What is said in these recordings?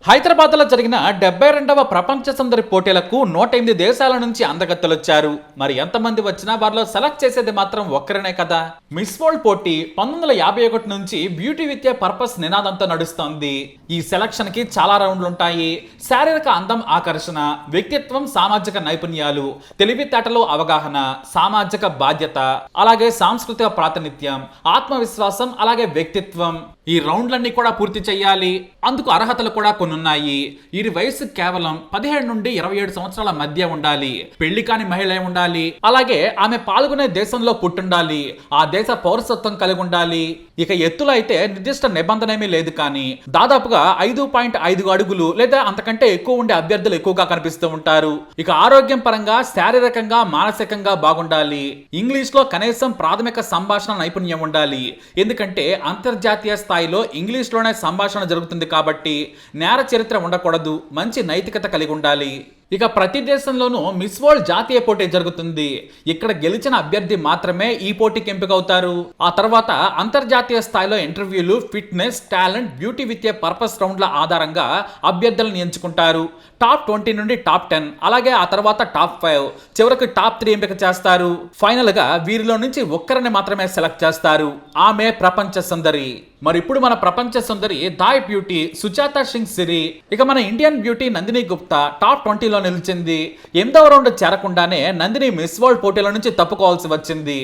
హైదరాబాద్లో జరిగిన 72వ ప్రపంచ సుందరి పోటీలకు 108 దేశాల నుంచి అందగత్తెలొచ్చారు. మరి ఎంతమంది వచ్చినా వారిలో సెలెక్ట్ చేసేది మాత్రం ఒక్కరినే కదా. మిస్ వరల్డ్ పోటీ 1951 నుంచి బ్యూటీ విత్ ఏ పర్పస్ నినాదంతో నడుస్తోంది. ఈ సెలక్షన్ కి చాలా రౌండ్లుంటాయి. శారీరక అందం, ఆకర్షణ, వ్యక్తిత్వం, సామాజిక నైపుణ్యాలు, తెలివితేటలు, అవగాహన, సామాజిక బాధ్యత, అలాగే సాంస్కృతిక ప్రాతినిధ్యం, ఆత్మవిశ్వాసం, అలాగే వ్యక్తిత్వం. ఈ రౌండ్లన్నీ కూడా పూర్తి చేయాలి. అందుకు అర్హతలు కూడా కొన్నున్నాయి. వీరి వయసు కేవలం 17 నుండి 27 సంవత్సరాల మధ్య ఉండాలి. పెళ్లి కాని మహిళ ఉండాలి. అలాగే ఆమె పాల్గొనే దేశంలో పుట్టుండాలి. ఆ దేశ పౌరసత్వం కలిగి ఉండాలి. ఇక ఎత్తులో అయితే నిర్దిష్ట నిబంధన ఏమీ లేదు, కానీ దాదాపుగా 5.5 అడుగులు లేదా అంతకంటే ఎక్కువ ఉండే అభ్యర్థులు ఎక్కువగా కనిపిస్తూ ఉంటారు. ఇక ఆరోగ్యం పరంగా, శారీరకంగా, మానసికంగా బాగుండాలి. ఇంగ్లీష్ లో కనీసం ప్రాథమిక సంభాషణ నైపుణ్యం ఉండాలి. ఎందుకంటే అంతర్జాతీయ స్థాయిలో ఇంగ్లీష్ లోనే సంభాషణ జరుగుతుంది కాబట్టి నేర చరిత్ర ఉండకూడదు. మంచి నైతికత కలిగి ఉండాలి. ఇక ప్రతి దేశంలోనూ మిస్ వరల్డ్ జాతీయ పోటీ జరుగుతుంది. ఇక్కడ గెలిచిన అభ్యర్థి మాత్రమే ఈ పోటీకి ఎంపికవుతారు. ఆ తర్వాత అంతర్జాతీయ స్థాయిలో ఇంటర్వ్యూలు, fitness, talent, beauty with a purpose రౌండ్ల ఆధారంగా అభ్యర్థులను ఎంచుకుంటారు. టాప్ 20 నుండి టాప్ 10, అలాగే ఆ తర్వాత టాప్ 5, చివరికి టాప్ 3 ఎంపిక చేస్తారు. ఫైనల్ గా వీరిలో నుంచి ఒక్కరిని మాత్రమే సెలెక్ట్ చేస్తారు. ఆమె ప్రపంచ సుందరి. మరి ఇప్పుడు మన ప్రపంచ సుందరి Thai beauty Suchata Chuangsri. ఇక మన Indian beauty Nandini Gupta top 20లో నిలిచింది. 8వ రౌండ్ చేరకుండానే నందిని మిస్ వరల్డ్ పోటీల నుంచి తప్పుకోవాల్సి వచ్చింది.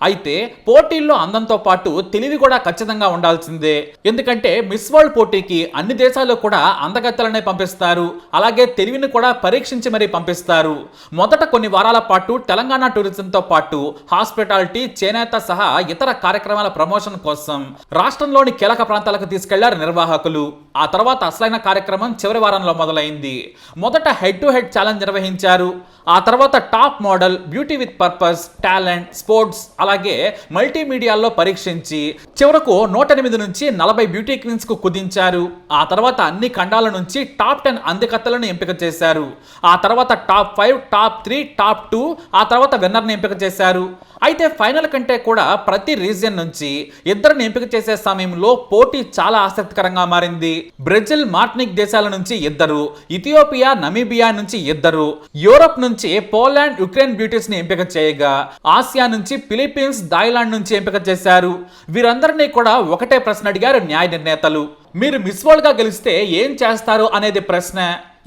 అయితే పోటీల్లో అందంతో పాటు తెలివి కూడా ఖచ్చితంగా ఉండాల్సిందే. ఎందుకంటే మిస్ వరల్డ్ పోటీకి అన్ని దేశాల్లో కూడా అందగత్తెలనే పంపిస్తారు. అలాగే తెలివిని కూడా పరీక్షించి మరీ పంపిస్తారు. మొదట కొన్ని వారాల పాటు తెలంగాణ టూరిజంతో పాటు హాస్పిటాలిటీ, చేనేత సహా ఇతర కార్యక్రమాల ప్రమోషన్ కోసం రాష్ట్రంలోని కీలక ప్రాంతాలకు తీసుకెళ్లారు నిర్వాహకులు. ఆ తర్వాత అసలైన కార్యక్రమం చివరి వారంలో మొదలైంది. మొదట హెడ్ టు హెడ్ ఛాలెంజ్ నిర్వహించారు. ఆ తర్వాత top model, beauty with purpose, talent, sports, అలాగే మల్టీమీడియాల్లో పరీక్షించి చివరకు 108 నుంచి 40 బ్యూటీ క్వీన్స్ కు కుదించారు. ఆ తర్వాత అన్ని ఖండాల నుంచి టాప్ 10 అందకత్తెలను ఎంపిక చేశారు. ఆ తర్వాత టాప్ 5, టాప్ 3, టాప్ 2, ఆ తర్వాత విన్నర్ని ఎంపిక చేశారు. అయితే ఫైనల్ కంటే కూడా ప్రతి రీజియన్ నుంచి ఇద్దరిని ఎంపిక చేసే సమయంలో పోటీ చాలా ఆసక్తికరంగా మారింది. బ్రెజిల్, మార్టినిక్ దేశాల నుంచి 2, ఇథియోపియా, నమీబియా నుంచి 2, యూరోప్ నుంచి పోలాండ్, యుక్రెయిన్ బ్యూటీస్ ని ఎంపిక చేయగా ఆసియా నుంచి ఫిలిప్పీన్స్, థాయిలాండ్ నుంచి ఎంపిక చేశారు. వీరందరినీ కూడా ఒకటే ప్రశ్న అడిగారు న్యాయ నిర్ణేతలు. మీరు మిస్ వరల్డ్ గా గెలిస్తే ఏం చేస్తారు అనేది ప్రశ్న.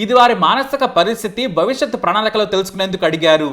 ఇది వారి మానసిక పరిస్థితి, భవిష్యత్తు ప్రణాళికలో తెలుసుకునేందుకు అడిగారు.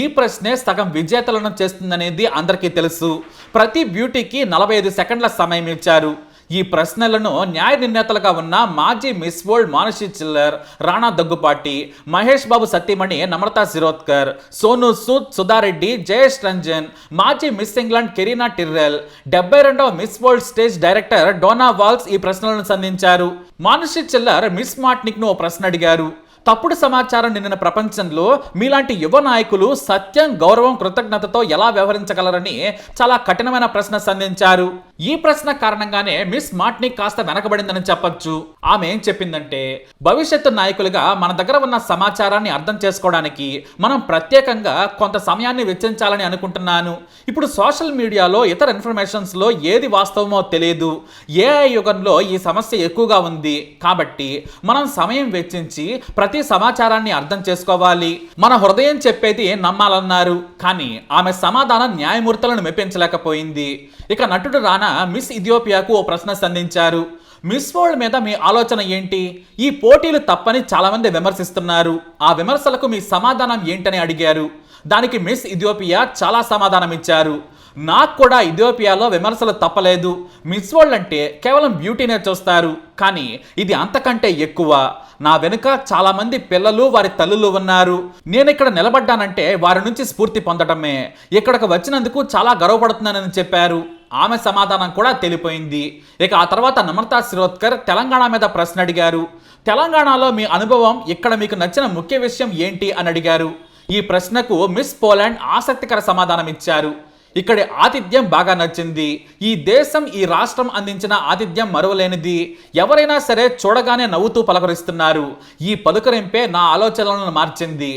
ఈ ప్రశ్నే సగం విజేతలను చేస్తుందనేది అందరికీ తెలుసు. ప్రతి బ్యూటీకి 45 సెకండ్ల సమయం ఇచ్చారు. ఈ ప్రశ్నలను న్యాయ నిర్ణేతలుగా ఉన్న మాజీ మిస్ వరల్డ్ మానుషి చిల్లర్, రాణా దగ్గుపాటి, మహేష్ బాబు సతీమణి నమ్రతా శిరోద్కర్, సోను సూద్, సుధారెడ్డి, జయేష్ రంజన్, మాజీ మిస్ ఇంగ్లాండ్ కెరీనా టిర్రెల్, 72వ Miss World stage director Donna Walsh ఈ ప్రశ్నలను సంధించారు. మానుషి చిల్లర్ మిస్ మార్టినిక్ ను ఓ ప్రశ్న అడిగారు. తప్పుడు సమాచారం నిండిన ప్రపంచంలో మీలాంటి యువ నాయకులు సత్యం, గౌరవం, కృతజ్ఞతతో ఎలా వ్యవహరించగలరని చాలా కఠినమైన ప్రశ్న సంధించారు. ఈ ప్రశ్న కారణంగానే మిస్ మార్టినిక్ కాస్త వెనకబడిందని చెప్పొచ్చు. ఆమె ఏం చెప్పిందంటే, భవిష్యత్తు నాయకులుగా మన దగ్గర ఉన్న సమాచారాన్ని అర్థం చేసుకోవడానికి మనం ప్రత్యేకంగా కొంత సమయాన్ని వెచ్చించాలని అనుకుంటున్నాను. ఇప్పుడు సోషల్ మీడియాలో, ఇతర ఇన్ఫర్మేషన్స్ లో ఏది వాస్తవమో తెలియదు. ఏఐ యుగంలో ఈ సమస్య ఎక్కువగా ఉంది. కాబట్టి మనం సమయం వెచ్చించి ప్రతి సమాచారాన్ని అర్థం చేసుకోవాలి. మన హృదయం చెప్పేది నమ్మాలన్నారు. కానీ ఆమె సమాధానం న్యాయమూర్తులను మెప్పించలేకపోయింది. ఇక నటుడు రానా మిస్ ఇథియోపియాకు ఓ ప్రశ్న సంధించారు. మిస్ వరల్డ్ మీద మీ ఆలోచన ఏంటి? ఈ పోటీలు తప్పని చాలా మంది విమర్శిస్తున్నారు. ఆ విమర్శలకు మీ సమాధానం ఏంటని అడిగారు. దానికి మిస్ ఇథియోపియా చాలా సమాధానం ఇచ్చారు. నాకు కూడా ఇథియోపియాలో విమర్శలు తప్పలేదు. మిస్ వరల్డ్ అంటే కేవలం బ్యూటీనే చూస్తారు, కానీ ఇది అంతకంటే ఎక్కువ. నా వెనుక చాలా మంది పిల్లలు, వారి తల్లులు ఉన్నారు. నేను ఇక్కడ నిలబడ్డానంటే వారి నుంచి స్ఫూర్తి పొందడమే. ఇక్కడికి వచ్చినందుకు చాలా గర్వపడుతున్నానని చెప్పారు. ఆమె సమాధానం కూడా తెలిపోయింది. ఇక ఆ తర్వాత నమ్రతా శిరోద్కర్ తెలంగాణ మీద ప్రశ్న అడిగారు. తెలంగాణలో మీ అనుభవం, ఇక్కడ మీకు నచ్చిన ముఖ్య విషయం ఏంటి అని అడిగారు. ఈ ప్రశ్నకు మిస్ పోలాండ్ ఆసక్తికర సమాధానం ఇచ్చారు. ఇక్కడి ఆతిథ్యం బాగా నచ్చింది. ఈ దేశం, ఈ రాష్ట్రం అందించిన ఆతిథ్యం మరువలేనిది. ఎవరైనా సరే చూడగానే నవ్వుతూ పలకరిస్తున్నారు. ఈ పలుకరింపే నా ఆలోచనలను మార్చింది.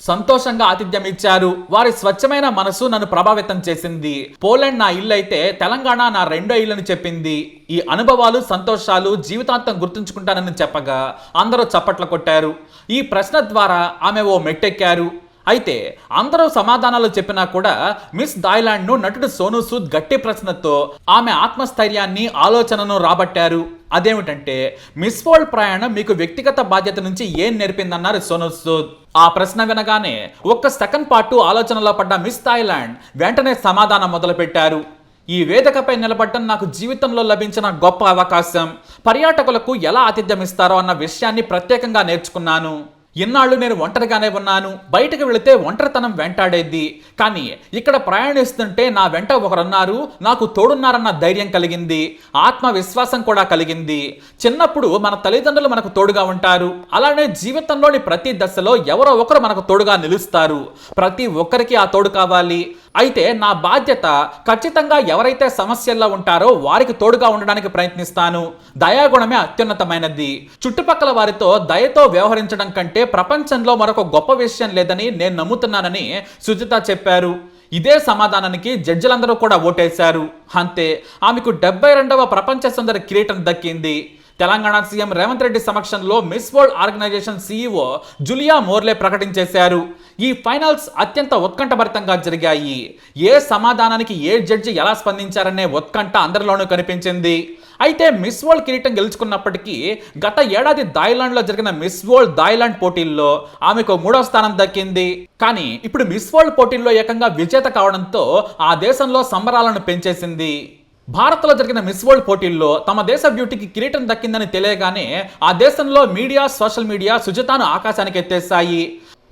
సంతోషంగా ఆతిథ్యం ఇచ్చారు. వారి స్వచ్ఛమైన మనసు నన్ను ప్రభావితం చేసింది. పోలాండ్ నా ఇల్లు అయితే తెలంగాణ నా రెండో ఇల్లుని చెప్పింది. ఈ అనుభవాలు, సంతోషాలు జీవితాంతం గుర్తుంచుకుంటానని చెప్పగా అందరూ చప్పట్లు కొట్టారు. ఈ ప్రశ్న ద్వారా ఆమె ఓ మెట్టెక్కారు. అయితే అందరూ సమాధానాలు చెప్పినా కూడా మిస్ థాయిలాండ్ ను నటుడు సోనూ సూద్ గట్టి ప్రశ్నతో ఆమె ఆత్మస్థైర్యాన్ని, ఆలోచనను రాబట్టారు. అదేమిటంటే, మిస్ వరల్డ్ ప్రయాణం మీకు వ్యక్తిగత బాధ్యత నుంచి ఏం నేర్పిందన్నారు సోనూ సూద్. ఆ ప్రశ్న వినగానే ఒక్క సెకండ్ పాటు ఆలోచనలో పడ్డ మిస్ థాయిలాండ్ వెంటనే సమాధానం మొదలుపెట్టారు. ఈ వేదికపై నిలబడటం నాకు జీవితంలో లభించిన గొప్ప అవకాశం. పర్యాటకులకు ఎలా ఆతిథ్యం ఇస్తారో అన్న విషయాన్ని ప్రత్యేకంగా నేర్చుకున్నాను. ఇన్నాళ్ళు నేను ఒంటరిగానే ఉన్నాను. బయటకు వెళితే ఒంటరితనం వెంటాడేది. కానీ ఇక్కడ ప్రయాణిస్తుంటే నా వెంట ఒకరున్నారు, నాకు తోడున్నారన్న ధైర్యం కలిగింది. ఆత్మవిశ్వాసం కూడా కలిగింది. చిన్నప్పుడు మన తల్లిదండ్రులు మనకు తోడుగా ఉంటారు. అలానే జీవితంలోని ప్రతి దశలో ఎవరో ఒకరు మనకు తోడుగా నిలుస్తారు. ప్రతి ఒక్కరికి ఆ తోడు కావాలి. అయితే నా బాధ్యత ఖచ్చితంగా ఎవరైతే సమస్యల్లో ఉంటారో వారికి తోడుగా ఉండడానికి ప్రయత్నిస్తాను. దయాగుణమే అత్యున్నతమైనది. చుట్టుపక్కల వారితో దయతో వ్యవహరించడం కంటే ప్రపంచంలో మరొక గొప్ప విషయం లేదని నేను నమ్ముతున్నానని సుజిత చెప్పారు. ఇదే సమాధానానికి జడ్జిలందరూ కూడా ఓటేశారు. అంతే, ఆమెకు 72వ ప్రపంచ సుందరి కిరీటం దక్కింది. తెలంగాణ సీఎం రేవంత్ రెడ్డి సమక్షంలో మిస్ వరల్డ్ ఆర్గనైజేషన్ సీఈఓ జులియా మోర్లే ప్రకటించేశారు. ఈ ఫైనల్స్ అత్యంత ఉత్కంఠభరితంగా జరిగాయి. ఏ సమాధానానికి ఏ జడ్జి ఎలా స్పందించారనే ఉత్కంఠ అందరిలోనూ కనిపించింది. అయితే మిస్ వరల్డ్ కిరీటం గెలుచుకున్నప్పటికీ గత ఏడాది థాయిలాండ్లో జరిగిన మిస్ వరల్డ్ థాయిలాండ్ పోటీల్లో ఆమెకు 3వ స్థానం దక్కింది. కానీ ఇప్పుడు మిస్ వరల్డ్ పోటీల్లో ఏకంగా విజేత కావడంతో ఆ దేశంలో సంబరాలను పెంచేసింది. భారత్లో జరిగిన మిస్ వరల్డ్ పోటీల్లో తమ దేశ బ్యూటీకి కిరీటం దక్కిందని తెలియగానే ఆ దేశంలో మీడియా, సోషల్ మీడియా సుజితను ఆకాశానికి ఎత్తేశాయి.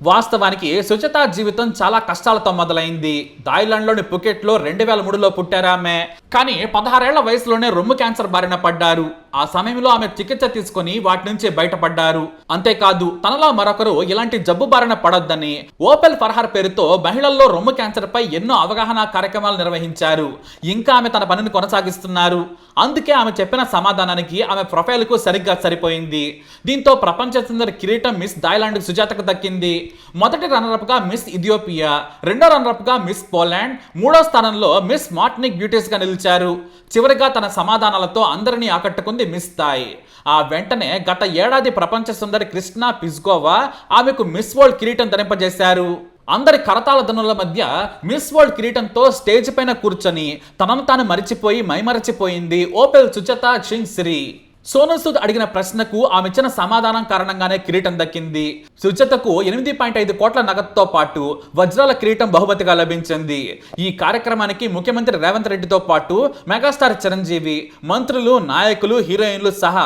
వాస్తవానికి సుజిత జీవితం చాలా కష్టాలతో మొదలైంది. థాయిలాండ్లోని పుకెట్లో 2003లో పుట్టారామె. కానీ 16 ఏళ్ల వయసులోనే రొమ్ము క్యాన్సర్ బారిన పడ్డారు. ఆ సమయంలో ఆమె చికిత్స తీసుకుని వాటి నుంచి బయటపడ్డారు. అంతేకాదు, తనలా మరొకరు ఇలాంటి జబ్బు బారిన పడొద్దని ఓపెల్ ఫర్హార్ పేరుతో మహిళల్లో రొమ్ము క్యాన్సర్ పై ఎన్నో అవగాహన కార్యక్రమాలు నిర్వహించారు. ఇంకా ఆమె తన పనిని కొనసాగిస్తున్నారు. అందుకే ఆమె చెప్పిన సమాధానానికి ఆమె ప్రొఫైల్ కు సరిగ్గా సరిపోయింది. దీంతో ప్రపంచ సుందరి కిరీటం మిస్ థాయిలాండ్ సుజాతకు దక్కింది. మొదటి రన్నరప్ గా మిస్ ఇథియోపియా, రెండో రన్నరప్ గా మిస్ పోలాండ్, 3వ స్థానంలో మిస్ మార్టినిక్ బ్యూటీస్ గా నిలిచారు. చివరిగా తన సమాధానాలతో అందరినీ ఆకట్టుకుంది మిస్ థాయ్. ఆ వెంటనే గత ఏడాది ప్రపంచ సుందరి క్రిస్టినా పిస్కోవా ఆమెకు మిస్ వరల్డ్ కిరీటం ధరింపజేశారు. అందరి కరతాళ ధనుల మధ్య మిస్ వరల్డ్ కిరీటంతో స్టేజ్ పైన కూర్చొని తనను తాను మరిచిపోయి మైమరచిపోయింది ఓపెల్ సుజాత చింగ్సిరి. సోనూ సూద్ అడిగిన ప్రశ్నకు ఆమె ఇచ్చిన సమాధానం కారణంగానే కిరీటం దక్కింది. సుజాతకు 8.5 కోట్ల నగదుతో పాటు వజ్రాల కిరీటం బహుమతిగా లభించింది. ఈ కార్యక్రమానికి ముఖ్యమంత్రి రేవంత్ రెడ్డితో పాటు మెగాస్టార్ చిరంజీవి, మంత్రులు, నాయకులు, హీరోయిన్లు సహా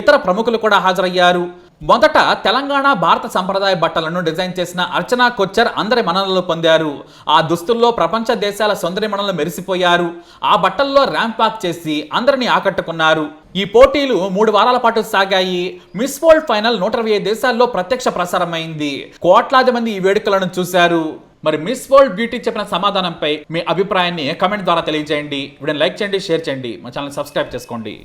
ఇతర ప్రముఖులు కూడా హాజరయ్యారు. మొదట తెలంగాణ, భారత సంప్రదాయ బట్టలను డిజైన్ చేసిన అర్చనా కొచ్చర్ అందరి మన్ననలు పొందారు. ఆ దుస్తుల్లో ప్రపంచ దేశాల సౌందర్యమణులు మెరిసిపోయారు. ఆ బట్టల్లో ర్యాంప్ వాక్ చేసి అందరినీ ఆకట్టుకున్నారు. ఈ పోటీలు 3 వారాల పాటు సాగాయి. మిస్ వరల్డ్ ఫైనల్ 125 దేశాల్లో ప్రత్యక్ష ప్రసారమైంది. కోట్లాది మంది ఈ వేడుకలను చూశారు. మరి మిస్ వరల్డ్ బ్యూటీ చెప్పిన సమాధానంపై మీ అభిప్రాయాన్ని కమెంట్ ద్వారా తెలియజేయండి. వీడియోని లైక్ చేయండి, షేర్ చేయండి, మా ఛానల్ సబ్స్క్రైబ్ చేసుకోండి.